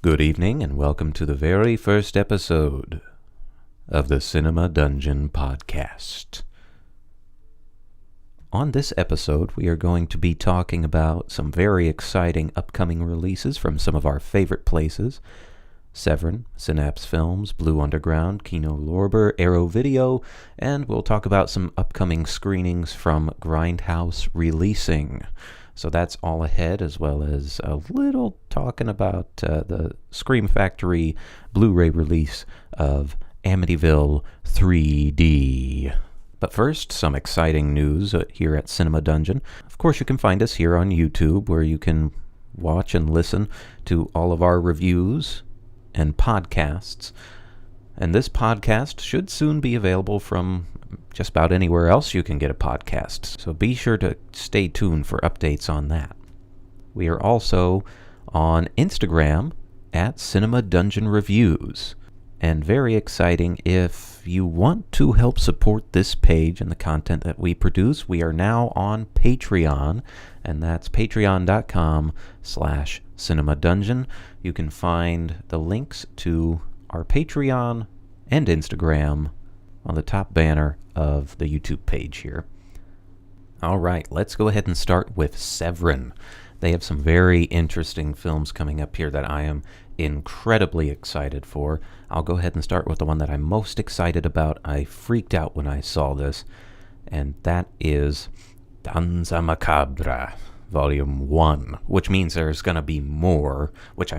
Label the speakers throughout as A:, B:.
A: Good evening, and welcome to the very first episode of the Cinema Dungeon podcast. On this episode, we are going to be talking about some very exciting upcoming releases from some of our favorite places: Severin, Synapse Films, Blue Underground, Kino Lorber, Arrow Video, and we'll talk about some upcoming screenings from Grindhouse Releasing. So that's all ahead, as well as a little talking about the Scream Factory Blu-ray release of Amityville 3D. But first, some exciting news here at Cinema Dungeon. Of course, you can find us here on YouTube, where you can watch and listen to all of our reviews and podcasts. And this podcast should soon be available from just about anywhere else you can get a podcast, so be sure to stay tuned for updates on that. We are also on Instagram at Cinema Dungeon Reviews. And very exciting, if you want to help support this page and the content that we produce, we are now on Patreon, and that's patreon.com/cinemadungeon. You can find the links to our Patreon and Instagram on the top banner of the YouTube page here. All right, let's go ahead and start with Severin. They have some very interesting films coming up here that I am incredibly excited for. I'll go ahead and start with the one that I'm most excited about. I freaked out when I saw this, and that is Danza Macabra, Volume 1, which means there's going to be more, which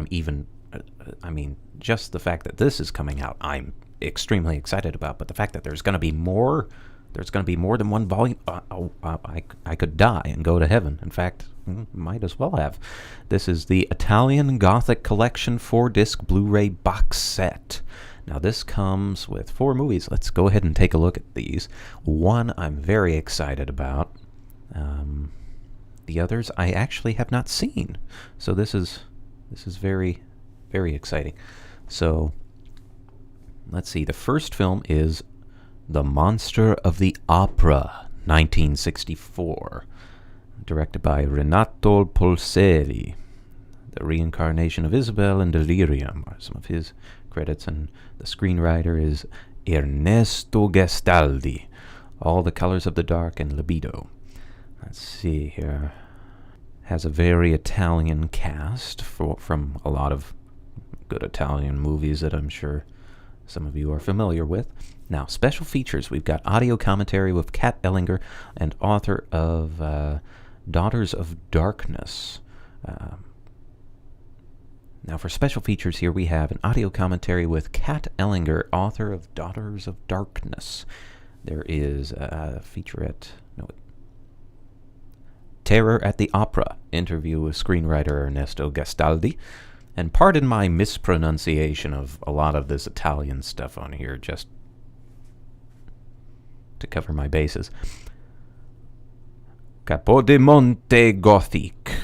A: just the fact that this is coming out, I'm extremely excited about, but the fact that there's going to be more than one volume, I could die and go to heaven. In fact, might as well have. This is the Italian Gothic Collection 4-disc Blu-ray box set. Now this comes with 4 movies. Let's go ahead and take a look at these. One I'm very excited about. The others I actually have not seen. So this is very, very exciting. So let's see. The first film is The Monster of the Opera, 1964, directed by Renato Polselli. The Reincarnation of Isabel in Delirium are some of his credits, and the screenwriter is Ernesto Gastaldi. All the Colors of the Dark and Libido. Let's see here. Has a very Italian cast from a lot of good Italian movies that I'm sure some of you are familiar with. Now, special features. We've got audio commentary with Kat Ellinger, and author of Daughters of Darkness. Now, for special features here, we have an audio commentary with Kat Ellinger, author of Daughters of Darkness. There is a featurette, Terror at the Opera, interview with screenwriter Ernesto Gastaldi. And pardon my mispronunciation of a lot of this Italian stuff on here, just to cover my bases. Capodimonte Gothic,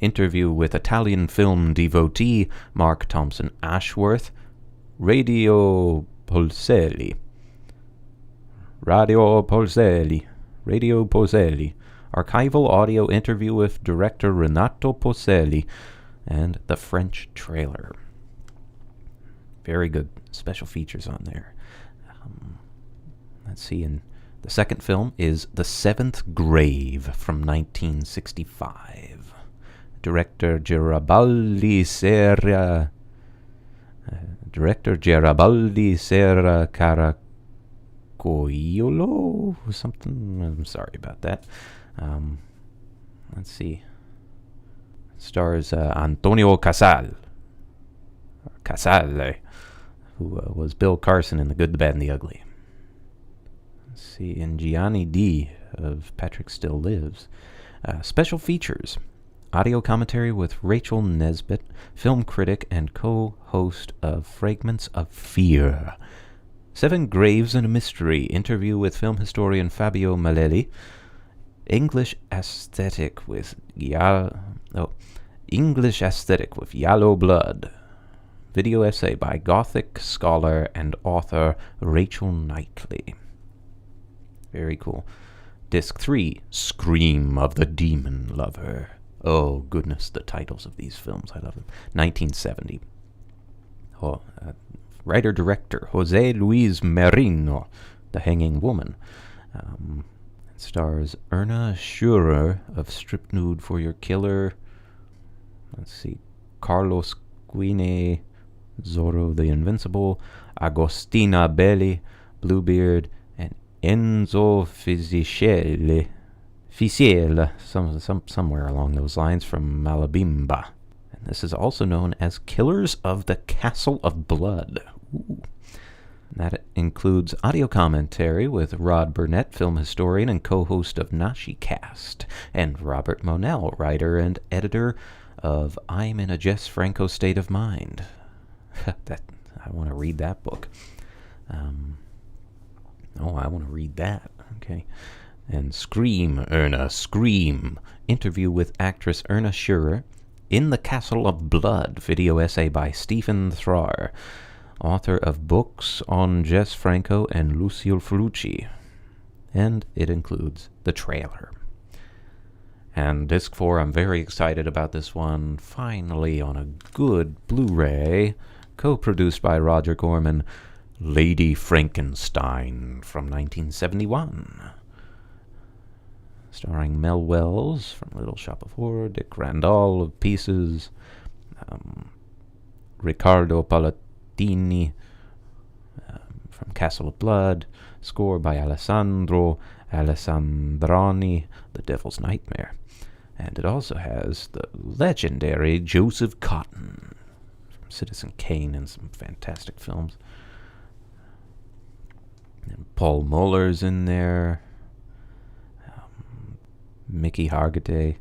A: interview with Italian film devotee Mark Thompson Ashworth. Radio Polselli. Archival audio interview with director Renato Polselli. And the French trailer. Very good special features on there. Let's see. And the second film is The Seventh Grave from 1965. Director Garibaldi Serra Caracoiolo? Something. I'm sorry about that. Let's see. Stars Antonio Casale, who was Bill Carson in The Good, the Bad, and the Ugly. Let's see, and Gianni D. of Patrick Still Lives. Special features. Audio commentary with Rachel Nesbitt, film critic and co-host of Fragments of Fear. 7 Graves and a Mystery, interview with film historian Fabio Malelli. English aesthetic with Yellow Blood. Video essay by Gothic scholar and author Rachel Knightley. Very cool. Disc 3, Scream of the Demon Lover. Oh, goodness, the titles of these films. I love them. 1970. writer-director Jose Luis Merino, The Hanging Woman. It stars Erna Schurer of Strip Nude for Your Killer. Let's see, Carlos Guine, Zorro the Invincible, Agostina Belli, Bluebeard, and Enzo Fisiele, somewhere along those lines, from Malabimba. And this is also known as Killers of the Castle of Blood. Ooh. That includes audio commentary with Rod Burnett, film historian and co-host of Nashi Cast, and Robert Monell, writer and editor of I'm in a Jess Franco State of Mind. I want to read that book. I want to read that. Okay. And Scream, Erna, Scream. Interview with actress Erna Schurer. In the Castle of Blood, video essay by Stephen Thrar, author of books on Jess Franco and Lucille Ferrucci. And it includes the trailer. And Disc 4, I'm very excited about this one. Finally on a good Blu-ray, co-produced by Roger Corman, Lady Frankenstein from 1971. Starring Mel Wells from Little Shop of Horror, Dick Randall of Pieces, Riccardo Palatini from Castle of Blood, score by Alessandro Alessandrani, The Devil's Nightmare. And it also has the legendary Joseph Cotten from Citizen Kane and some fantastic films. And Paul Muller's in there. Mickey Hargitay.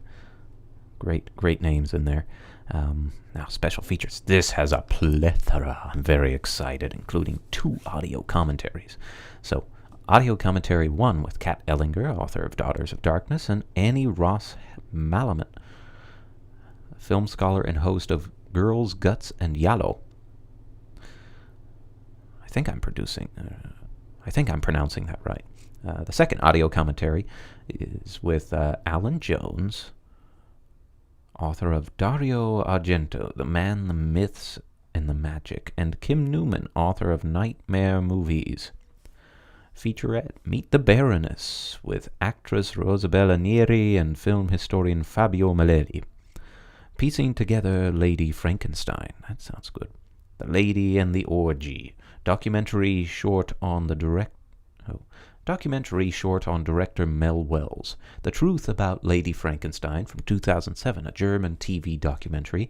A: Great names in there. Now, special features. This has a plethora. I'm very excited, including 2 audio commentaries. So, audio commentary 1 with Kat Ellinger, author of Daughters of Darkness, and Annie Ross Malamet, film scholar and host of Girls, Guts, and Yallo. I think I'm pronouncing that right. The second audio commentary is with Alan Jones, author of Dario Argento, The Man, the Myths, and the Magic, and Kim Newman, author of Nightmare Movies. Featurette, Meet the Baroness, with actress Rosabella Neri and film historian Fabio Malelli. Piecing together Lady Frankenstein. That sounds good. The Lady and the Orgy. Documentary short on director Mel Wells. The Truth About Lady Frankenstein from 2007, a German TV documentary.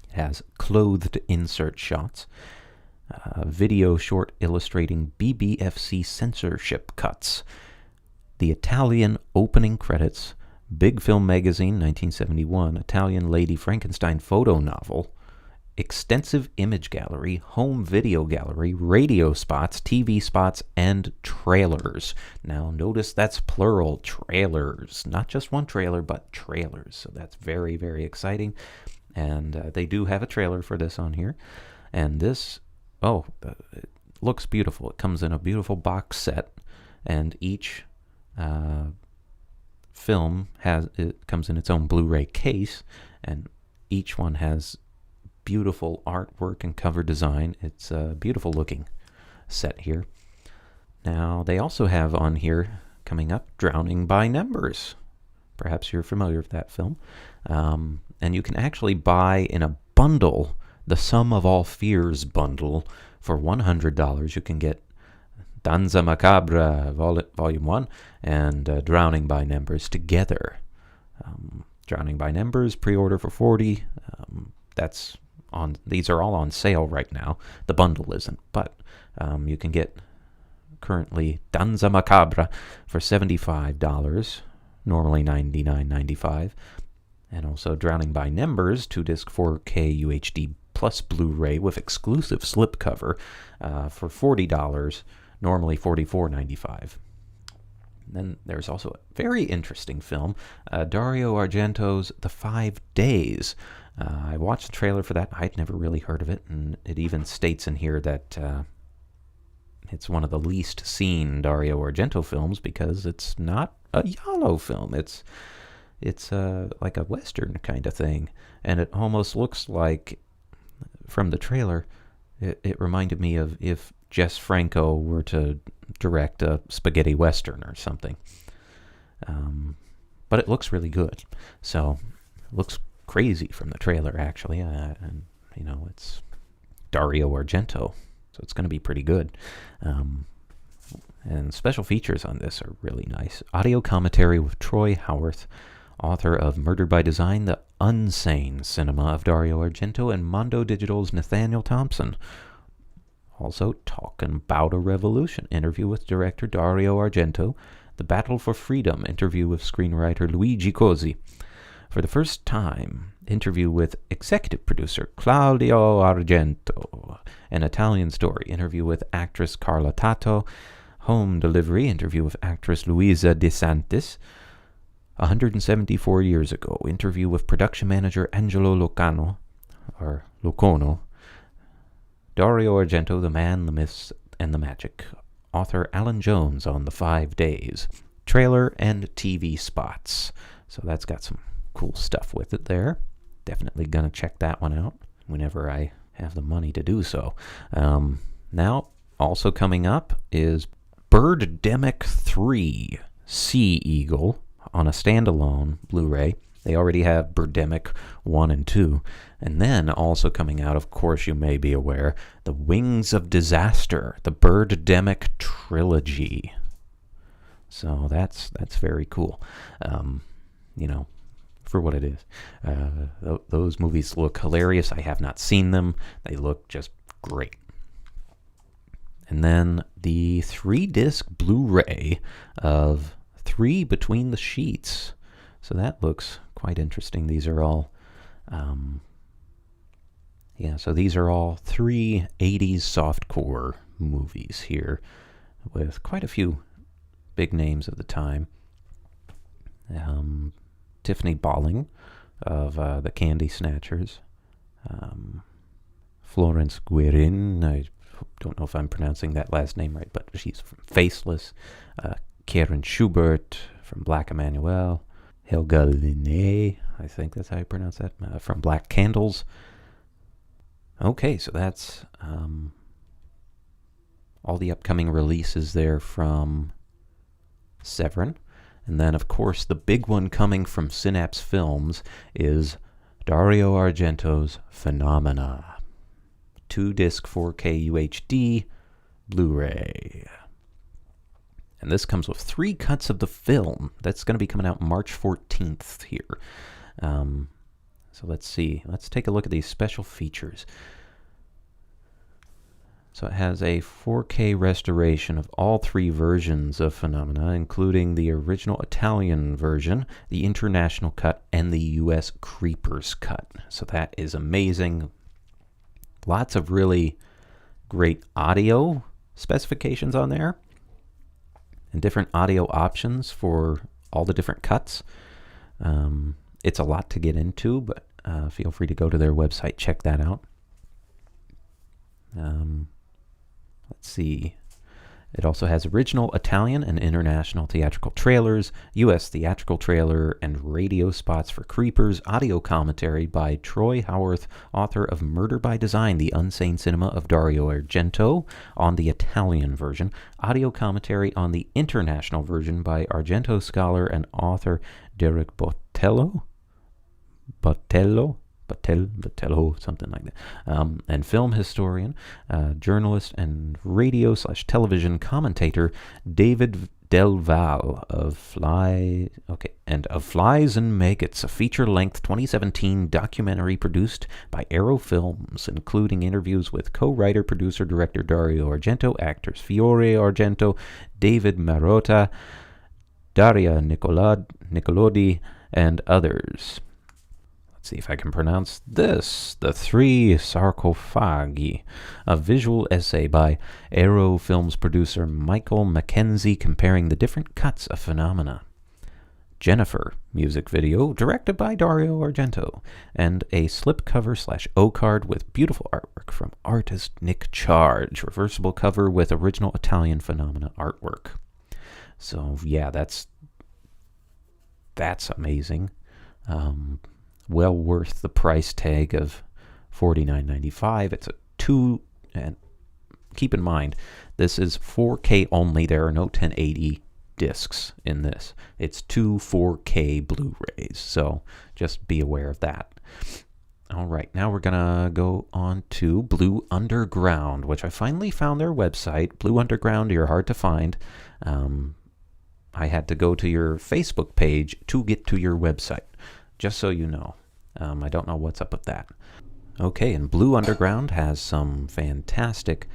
A: It has clothed insert shots. Video short illustrating BBFC censorship cuts. The Italian opening credits. Big Film Magazine, 1971, Italian Lady Frankenstein photo novel. Extensive image gallery, home video gallery, radio spots, TV spots, and trailers. Now notice that's plural, trailers. Not just one trailer, but trailers. So that's very, very exciting. And they do have a trailer for this on here. And this, it looks beautiful. It comes in a beautiful box set. And each film comes in its own Blu-ray case. And each one has beautiful artwork and cover design. It's a beautiful looking set here. Now, they also have on here, coming up, Drowning by Numbers. Perhaps you're familiar with that film. And you can actually buy in a bundle, the Sum of All Fears bundle, for $100. You can get Danza Macabra Volume 1 and Drowning by Numbers together. Drowning by Numbers, pre-order for $40. These are all on sale right now. The bundle isn't, but you can get currently Danza Macabra for $75, normally $99.95, and also Drowning by Numbers, 2-disc 4K UHD plus Blu-ray with exclusive slipcover for $40, normally $44.95. Then there's also a very interesting film, Dario Argento's The 5 Days. I watched the trailer for that. I'd never really heard of it, and it even states in here that it's one of the least seen Dario Argento films because it's not a giallo film. It's like a Western kind of thing, and it almost looks like, from the trailer, It reminded me of if Jess Franco were to direct a spaghetti western or something. But it looks really good. So, it looks crazy from the trailer, actually. And, it's Dario Argento. So it's going to be pretty good. And special features on this are really nice. Audio commentary with Troy Howarth, author of Murder by Design, The Unsane Cinema of Dario Argento, and Mondo Digital's Nathaniel Thompson. Also, Talkin' About a Revolution, interview with director Dario Argento. The Battle for Freedom, interview with screenwriter Luigi Cosi. For the first time, interview with executive producer Claudio Argento. An Italian Story, interview with actress Carla Tato. Home Delivery, interview with actress Luisa De Santis. 174 years ago, interview with production manager Angelo Locono. Dario Argento, The Man, the Myths, and the Magic. Author Alan Jones on the 5 Days. Trailer and TV spots. So that's got some cool stuff with it there. Definitely gonna check that one out whenever I have the money to do so. Now, also coming up is Birdemic 3 Sea Eagle on a standalone Blu-ray. They already have Birdemic 1 and 2. And then also coming out, of course you may be aware, The Wings of Disaster, the Birdemic Trilogy. So that's very cool. For what it is. Those movies look hilarious. I have not seen them. They look just great. And then the 3-disc Blu-ray of 3 Between the Sheets. So that looks quite interesting. These are all, these are all 3 80s softcore movies here with quite a few big names of the time. Tiffany Balling of the Candy Snatchers. Florence Guerin, I don't know if I'm pronouncing that last name right, but she's from Faceless. Karen Schubert from Black Emanuelle. Helga Linné, I think that's how you pronounce that, from Black Candles. Okay, so that's all the upcoming releases there from Severin. And then, of course, the big one coming from Synapse Films is Dario Argento's Phenomena. 2-disc 4K UHD Blu-ray. And this comes with 3 cuts of the film. That's going to be coming out March 14th here. So let's see. Let's take a look at these special features. So it has a 4K restoration of all 3 versions of Phenomena, including the original Italian version, the international cut, and the US Creepers cut. So that is amazing. Lots of really great audio specifications on there, and different audio options for all the different cuts. It's a lot to get into, but feel free to go to their website, check that out. Let's see. It also has original Italian and international theatrical trailers, U.S. theatrical trailer, and radio spots for Creepers, audio commentary by Troy Howarth, author of Murder by Design, The Unsane Cinema of Dario Argento, on the Italian version, audio commentary on the international version by Argento scholar and author Derek Botello, something like that, and film historian, journalist, and radio/television commentator David Del Val of Flies and Maggots, a feature-length 2017 documentary produced by Arrow Films, including interviews with co-writer, producer, director Dario Argento, actors Fiore Argento, David Marotta, Daria Nicolodi, and others. See if I can pronounce this. The 3 Sarcophagi, a visual essay by Arrow Films producer Michael Mackenzie comparing the different cuts of Phenomena. Jennifer, music video directed by Dario Argento, and a slipcover/O card with beautiful artwork from artist Nick Charge, reversible cover with original Italian Phenomena artwork. So yeah, that's amazing. Well worth the price tag of $49.95. It's a And keep in mind, this is 4K only. There are no 1080 discs in this. It's 2 4K Blu-rays, so just be aware of that. All right, now we're going to go on to Blue Underground, which I finally found their website. Blue Underground, you're hard to find. I had to go to your Facebook page to get to your website, just so you know. I don't know what's up with that. Okay, and Blue Underground has some fantastic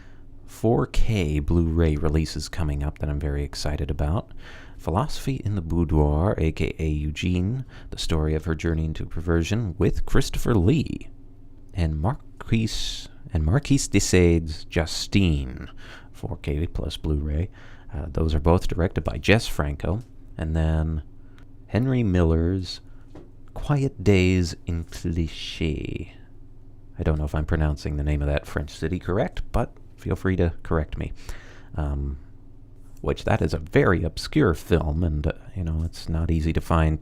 A: 4K Blu-ray releases coming up that I'm very excited about. Philosophy in the Boudoir, aka Eugene, the story of her journey into perversion with Christopher Lee, and Marquise de Sade's Justine, 4K plus Blu-ray. Those are both directed by Jess Franco. And then Henry Miller's Quiet Days in Clichy. I don't know if I'm pronouncing the name of that French city correct, but feel free to correct me. Which that is a very obscure film, and it's not easy to find.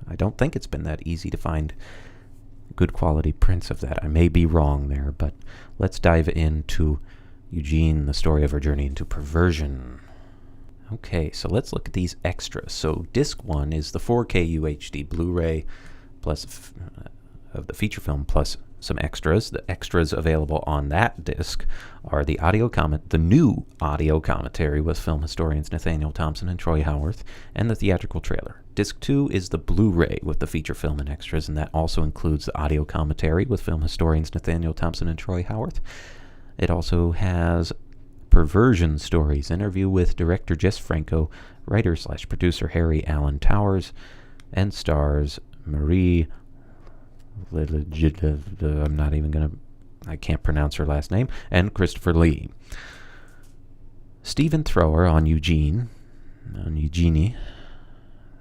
A: I don't think it's been that easy to find good quality prints of that. I may be wrong there, but let's dive into Eugene, the story of her journey into perversion. Okay, so let's look at these extras. So disc 1 is the 4K UHD Blu-ray plus of the feature film plus some extras. The extras available on that disc are the new audio commentary with film historians Nathaniel Thompson and Troy Howarth, and the theatrical trailer. Disc 2 is the Blu-ray with the feature film and extras, and that also includes the audio commentary with film historians Nathaniel Thompson and Troy Howarth. It also has Perversion Stories, interview with director Jess Franco, writer/producer Harry Alan Towers, and stars Marie I can't pronounce her last name, and Christopher Lee. Stephen Thrower on Eugenie.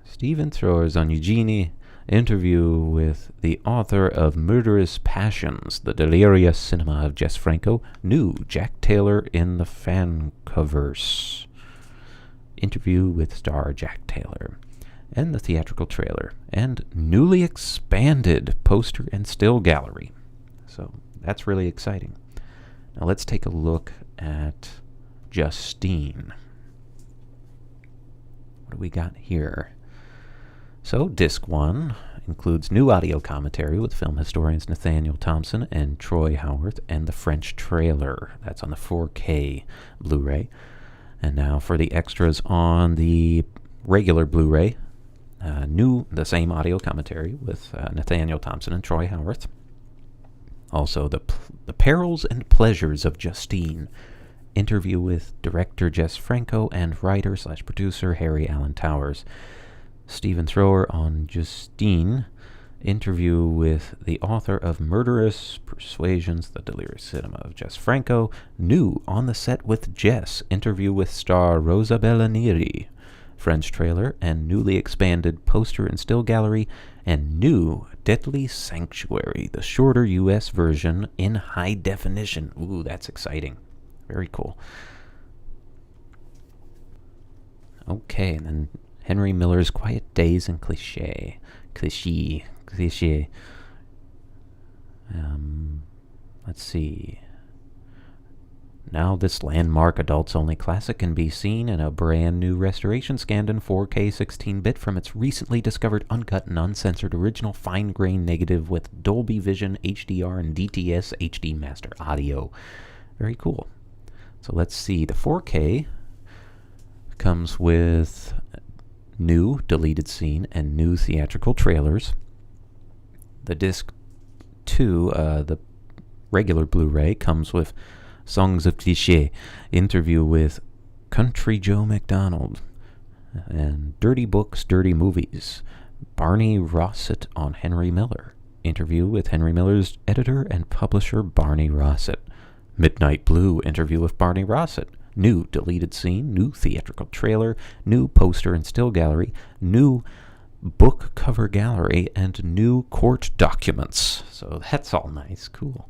A: Stephen Thrower's on Eugenie, interview with the author of Murderous Passions, the delirious cinema of Jess Franco, new Jack Taylor in the Fancoverse. Interview with star Jack Taylor. And the theatrical trailer, and newly expanded poster and still gallery. So that's really exciting. Now let's take a look at Justine. What do we got here? So disc 1 includes new audio commentary with film historians Nathaniel Thompson and Troy Howarth, and the French trailer. That's on the 4K Blu-ray. And now for the extras on the regular Blu-ray. The same audio commentary with Nathaniel Thompson and Troy Howarth. Also, the Perils and Pleasures of Justine, interview with director Jess Franco and writer/producer Harry Alan Towers. Stephen Thrower on Justine, interview with the author of Murderous Persuasions, the delirious cinema of Jess Franco. New On the Set with Jess, interview with star Rosabella Neri. French trailer, and newly expanded poster and still gallery, and new Deadly Sanctuary, the shorter U.S. version in high definition. Ooh, that's exciting. Very cool. Okay, and then Henry Miller's Quiet Days in Clichy. Let's see. Now this landmark adults-only classic can be seen in a brand new restoration scanned in 4K 16-bit from its recently discovered uncut and uncensored original fine-grained negative with Dolby Vision, HDR, and DTS HD Master Audio. Very cool. So let's see. The 4K comes with new deleted scene and new theatrical trailers. The disc 2, the regular Blu-ray, comes with Songs of Cliché, interview with Country Joe McDonald, and Dirty Books, Dirty Movies, Barney Rossett on Henry Miller, interview with Henry Miller's editor and publisher Barney Rossett, Midnight Blue, interview with Barney Rossett, new deleted scene, new theatrical trailer, new poster and still gallery, new book cover gallery, and new court documents. So that's all nice, cool.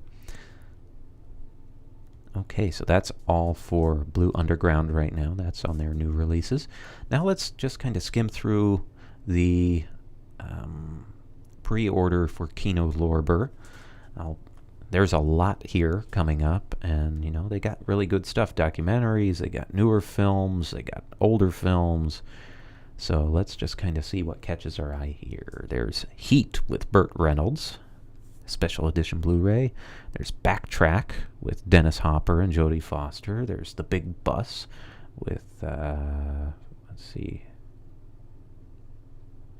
A: Okay, so that's all for Blue Underground right now. That's on their new releases. Now let's just kind of skim through the pre-order for Kino Lorber. I'll there's a lot here coming up, and, they got really good stuff. Documentaries, they got newer films, they got older films. So let's just kind of see what catches our eye here. There's Heat with Burt Reynolds, special edition Blu-ray. There's Backtrack with Dennis Hopper and Jodie Foster. There's The Big Bus with, let's see,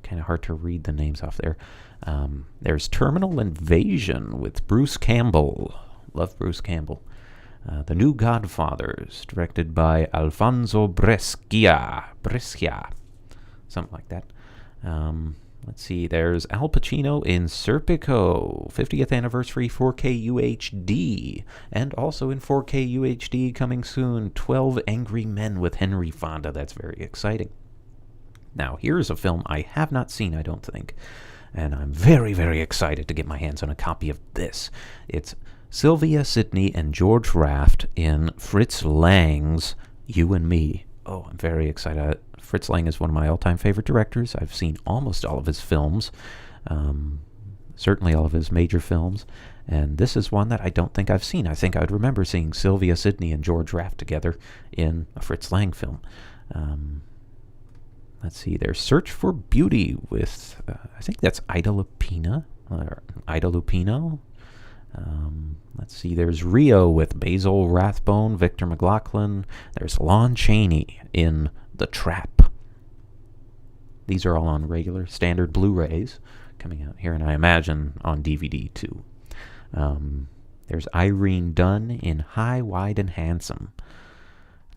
A: kind of hard to read the names off there. There's Terminal Invasion with Bruce Campbell. Love Bruce Campbell. The New Godfathers, directed by Alfonso Brescia, something like that. Let's see, there's Al Pacino in Serpico, 50th anniversary 4K UHD, and also in 4K UHD coming soon, 12 Angry Men with Henry Fonda. That's very exciting. Now, here's a film I have not seen, I don't think, and I'm very, very excited to get my hands on a copy of this. It's Sylvia Sidney and George Raft in Fritz Lang's You and Me. Oh, I'm very excited. Fritz Lang is one of my all-time favorite directors. I've seen almost all of his films, certainly all of his major films, and this is one that I don't think I've seen. I think I'd remember seeing Sylvia Sidney and George Raft together in a Fritz Lang film. Let's see, there's Search for Beauty with, I think that's Ida Lupino. Let's see, there's Rio with Basil Rathbone, Victor McLaglen. There's Lon Chaney in The Trap. These are all on regular, standard Blu-rays coming out here, and I imagine on DVD too. There's Irene Dunne in High, Wide, and Handsome.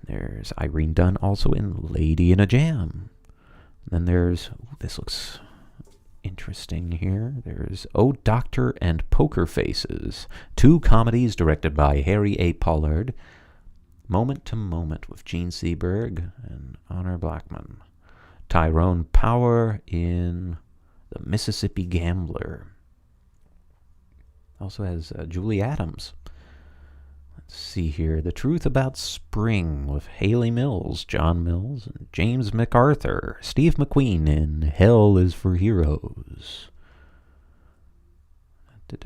A: There's Irene Dunne also in Lady in a Jam. Then there's, this looks interesting here. There's Oh, Doctor and Poker Faces, 2 comedies directed by Harry A. Pollard. Moment to Moment with Gene Seberg and Honor Blackman. Tyrone Power in The Mississippi Gambler. Also has Julie Adams. Let's see here. The Truth About Spring with Haley Mills, John Mills, and James MacArthur. Steve McQueen in Hell is for Heroes. They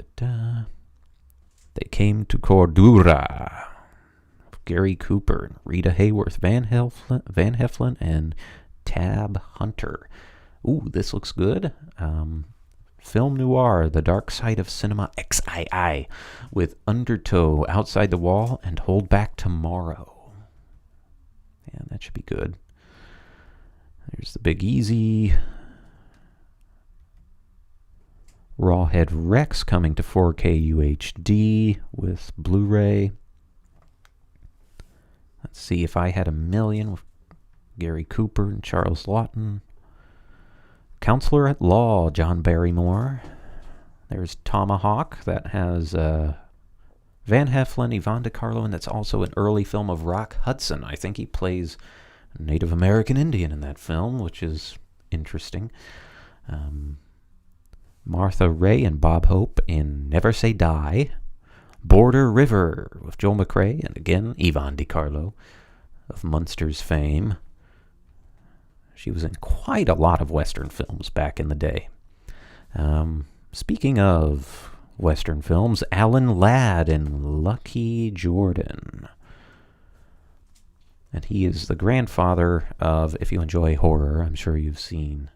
A: Came to Cordura. Gary Cooper, Rita Hayworth, Van Heflin, and Tab Hunter. Ooh, this looks good. Film noir, The Dark Side of Cinema XII, with Undertow, Outside the Wall, and Hold Back Tomorrow. Yeah, that should be good. There's The Big Easy. Rawhead Rex coming to 4K UHD with Blu-ray. Let's see, If I Had a Million with Gary Cooper and Charles Lawton. Counselor at Law, John Barrymore. There's Tomahawk, that has Van Heflin, Yvonne DiCarlo, and that's also an early film of Rock Hudson. I think he plays a Native American Indian in that film, which is interesting. Martha Ray and Bob Hope in Never Say Die. Border River with Joel McCrea, and again, Yvonne DiCarlo of Munsters fame. She was in quite a lot of Western films back in the day. Speaking of Western films, Alan Ladd in Lucky Jordan. And he is the grandfather of, if you enjoy horror, I'm sure you've seen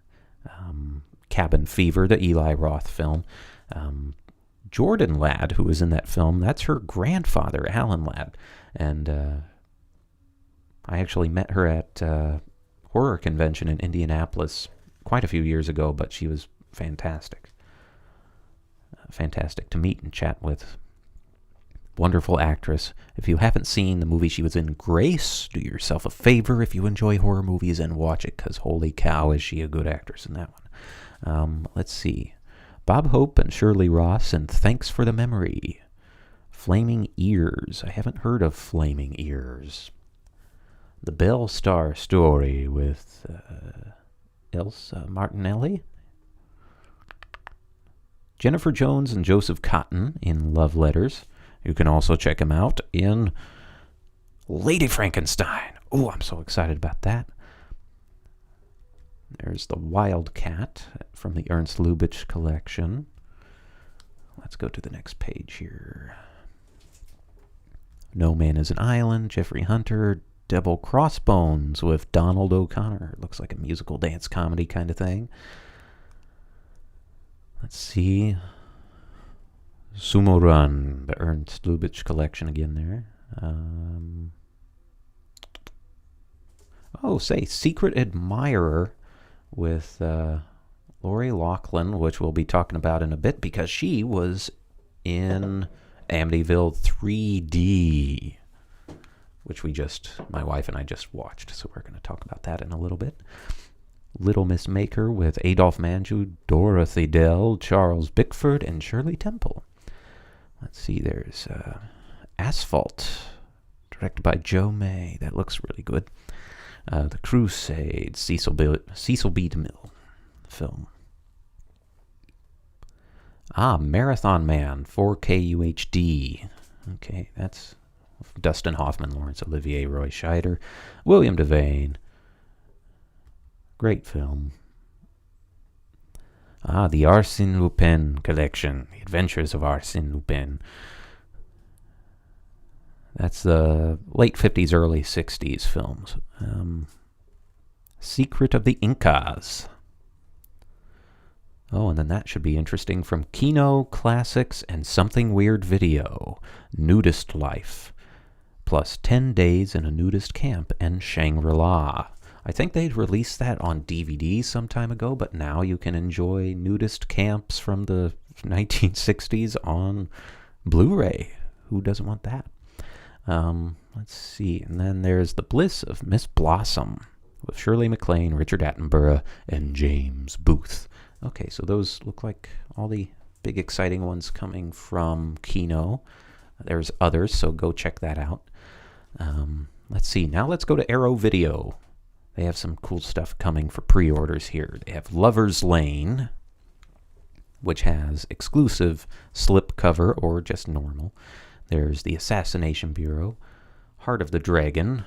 A: Cabin Fever, the Eli Roth film. Jordan Ladd, who was in that film, that's her grandfather, Alan Ladd. And I actually met her at horror convention in Indianapolis quite a few years ago, but she was fantastic. Fantastic to meet and chat with. Wonderful actress. If you haven't seen the movie she was in, Grace, do yourself a favor if you enjoy horror movies and watch it, because holy cow, is she a good actress in that one. Let's see. Bob Hope and Shirley Ross and Thanks for the Memory. Flaming Ears. I haven't heard of Flaming Ears. The Bell Star Story with Elsa Martinelli. Jennifer Jones and Joseph Cotton in Love Letters. You can also check him out in Lady Frankenstein. Oh, I'm so excited about that. There's The Wildcat from the Ernst Lubitsch collection. Let's go to the next page here. No Man is an Island, Jeffrey Hunter, Double Crossbones with Donald O'Connor. Looks like a musical dance comedy kind of thing. Let's see. Sumo Run, the Ernst Lubitsch collection again there. Secret Admirer with Lori Loughlin, which we'll be talking about in a bit because she was in Amityville 3D, which my wife and I just watched, so we're going to talk about that in a little bit. Little Miss Maker with Adolph Manju, Dorothy Dell, Charles Bickford, and Shirley Temple. Let's see, there's Asphalt, directed by Joe May. That looks really good. The Crusade, Cecil B. DeMille film. Marathon Man, 4K UHD. Okay, that's Dustin Hoffman, Laurence Olivier, Roy Scheider, William Devane. Great film. The Arsène Lupin collection, The Adventures of Arsène Lupin. That's the late 50s, early 60s films. Secret of the Incas. Oh, and then that should be interesting from Kino Classics and Something Weird Video. Nudist Life. Plus 10 Days in a Nudist Camp and Shangri-La. I think they'd released that on DVD some time ago, but now you can enjoy nudist camps from the 1960s on Blu-ray. Who doesn't want that? Let's see. And then there's The Bliss of Miss Blossom with Shirley MacLaine, Richard Attenborough, and James Booth. Okay, so those look like all the big exciting ones coming from Kino. There's others, so go check that out. Let's see. Now let's go to Arrow Video. They have some cool stuff coming for pre-orders here. They have Lover's Lane, which has exclusive slipcover or just normal. There's The Assassination Bureau, Heart of the Dragon.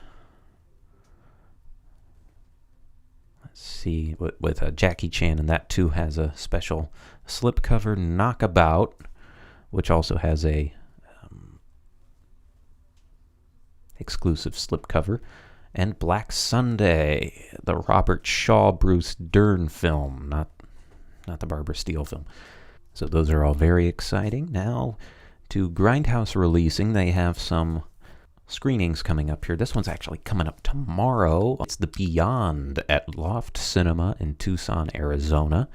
A: Let's see, with Jackie Chan, and that too has a special slipcover. Knockabout, which also has a exclusive slipcover. And Black Sunday, the Robert Shaw Bruce Dern film, not the Barbara Steele film. So those are all very exciting. Now to Grindhouse Releasing, they have some screenings coming up here. This one's actually coming up tomorrow. It's The Beyond at Loft Cinema in Tucson, Arizona.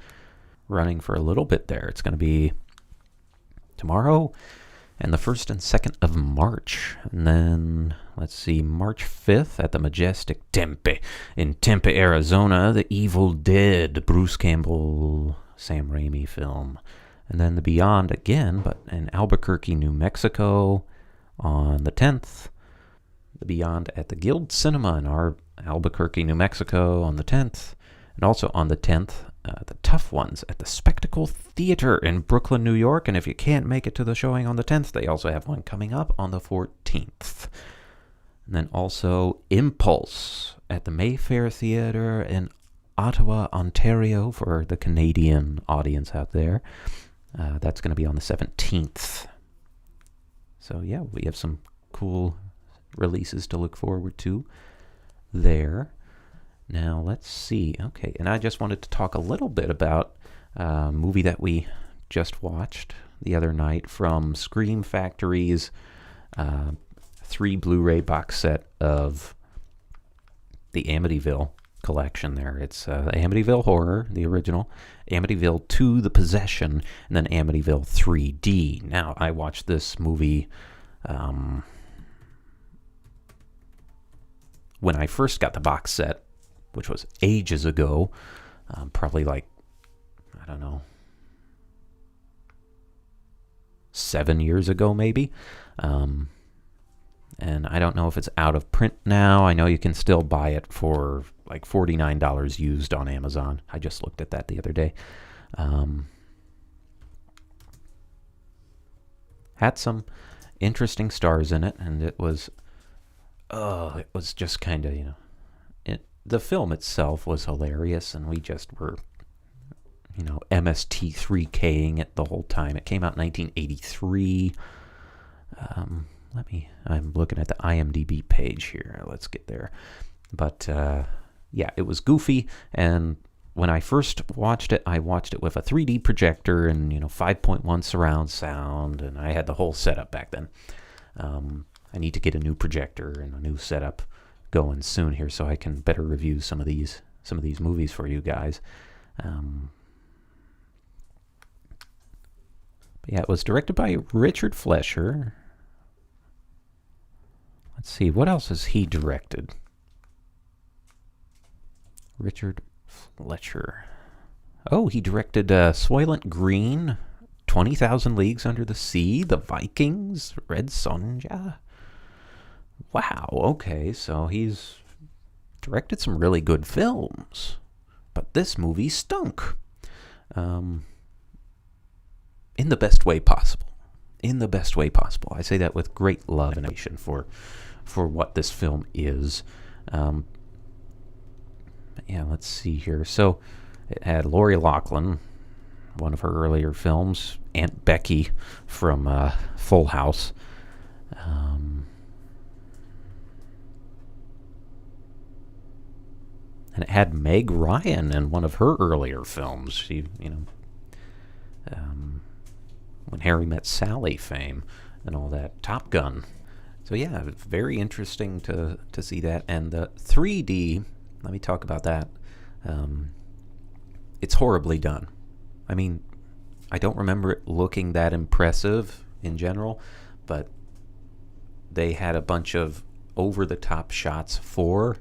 A: Running for a little bit there. It's going to be tomorrow and the 1st and 2nd of March. And then, let's see, March 5th at the Majestic Tempe in Tempe, Arizona, The Evil Dead, Bruce Campbell, Sam Raimi film. And then The Beyond again, but in Albuquerque, New Mexico on the 10th. The Beyond at the Guild Cinema in Albuquerque, New Mexico on the 10th. And also on the 10th, The Tough Ones at the Spectacle Theater in Brooklyn, New York. And if you can't make it to the showing on the 10th, they also have one coming up on the 14th. And then also Impulse at the Mayfair Theater in Ottawa, Ontario, for the Canadian audience out there. That's going to be on the 17th. So yeah, we have some cool releases to look forward to there. Now, let's see. Okay, and I just wanted to talk a little bit about a movie that we just watched the other night from Scream Factory's 3 Blu-ray box set of the Amityville collection there. It's Amityville Horror, the original, Amityville 2, The Possession, and then Amityville 3D. Now, I watched this movie when I first got the box set, which was ages ago, probably like, I don't know, 7 years ago maybe. And I don't know if it's out of print now. I know you can still buy it for like $49 used on Amazon. I just looked at that the other day. Had some interesting stars in it, and it was just kind of, the film itself was hilarious, and we just were MST3King it the whole time. It came out in 1983. I'm looking at the IMDb page here. Let's get there. But yeah, it was goofy, and when I first watched it, I watched it with a 3D projector and 5.1 surround sound, and I had the whole setup back then. I need to get a new projector and a new setup going soon here, so I can better review some of these movies for you guys. But yeah, it was directed by Richard Fleischer. Let's see, what else has he directed? Richard Fleischer. Oh, he directed Soylent Green, 20,000 Leagues Under the Sea, The Vikings, Red Sonja. Wow, okay, so he's directed some really good films. But this movie stunk. In the best way possible. In the best way possible. I say that with great love and affection for what this film is. Yeah, let's see here. So it had Lori Loughlin, one of her earlier films, Aunt Becky from Full House. And it had Meg Ryan in one of her earlier films. She, When Harry Met Sally fame and all that. Top Gun. So yeah, very interesting to see that. And the 3D, let me talk about that. It's horribly done. I mean, I don't remember it looking that impressive in general, but they had a bunch of over-the-top shots for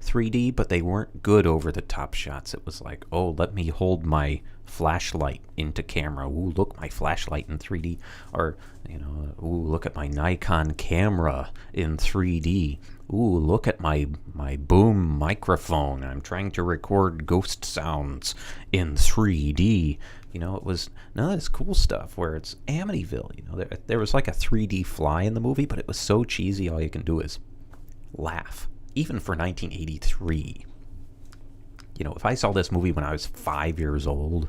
A: 3D, but they weren't good over-the-top shots. It was like, oh, let me hold my flashlight into camera. Ooh, look, my flashlight in 3D. Or, ooh, look at my Nikon camera in 3D. Ooh, look at my boom microphone. I'm trying to record ghost sounds in 3D. It was none of this cool stuff where it's Amityville. There was like a 3D fly in the movie, but it was so cheesy, all you can do is laugh. Even for 1983. If I saw this movie when I was 5 years old,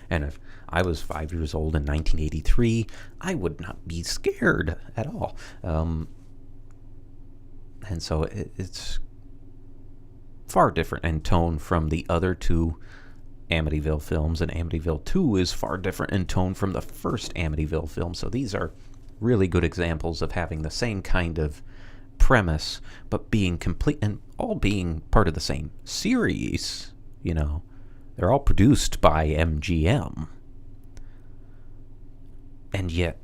A: and if I was 5 years old in 1983, I would not be scared at all. And so it's far different in tone from the other two Amityville films, and Amityville 2 is far different in tone from the first Amityville film. So these are really good examples of having the same kind of premise, but being complete and all being part of the same series. They're all produced by MGM, and yet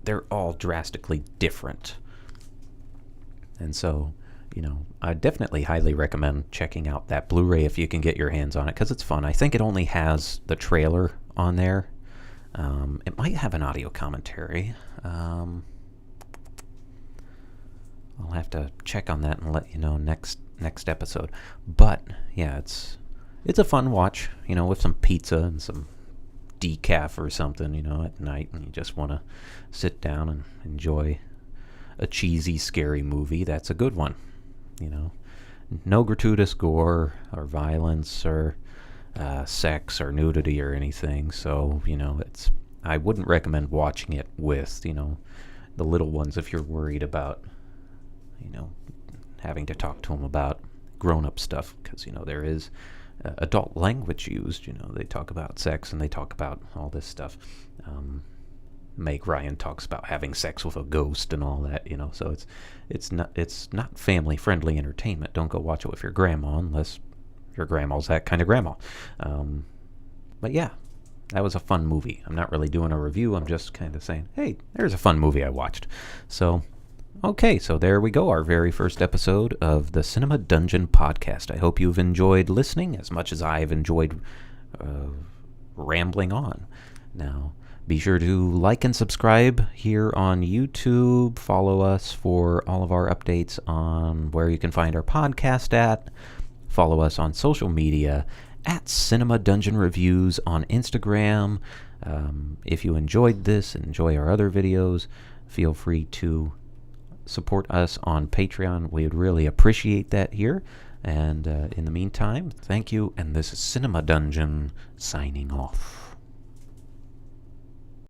A: they're all drastically different. And so, I definitely highly recommend checking out that Blu-ray if you can get your hands on it, because it's fun. I think it only has the trailer on there. It might have an audio commentary. I'll have to check on that and let you know next episode. But yeah, it's a fun watch, with some pizza and some decaf or something, at night, and you just want to sit down and enjoy a cheesy, scary movie. That's a good one. No gratuitous gore or violence or sex or nudity or anything. So I wouldn't recommend watching it with the little ones if you're worried about having to talk to them about grown-up stuff, because there is adult language used. They talk about sex and they talk about all this stuff. Meg Ryan talks about having sex with a ghost and all that. So it's not family-friendly entertainment. Don't go watch it with your grandma unless your grandma's that kind of grandma. But yeah, that was a fun movie. I'm not really doing a review. I'm just kind of saying, hey, there's a fun movie I watched. So okay, so there we go, our very first episode of the Cinema Dungeon podcast. I hope you've enjoyed listening as much as I've enjoyed rambling on. Now, be sure to like and subscribe here on YouTube. Follow us for all of our updates on where you can find our podcast at. Follow us on social media at Cinema Dungeon Reviews on Instagram. If you enjoyed this and enjoy our other videos, feel free to support us on Patreon. We would really appreciate that here. And in the meantime, thank you, and this is Cinema Dungeon signing off.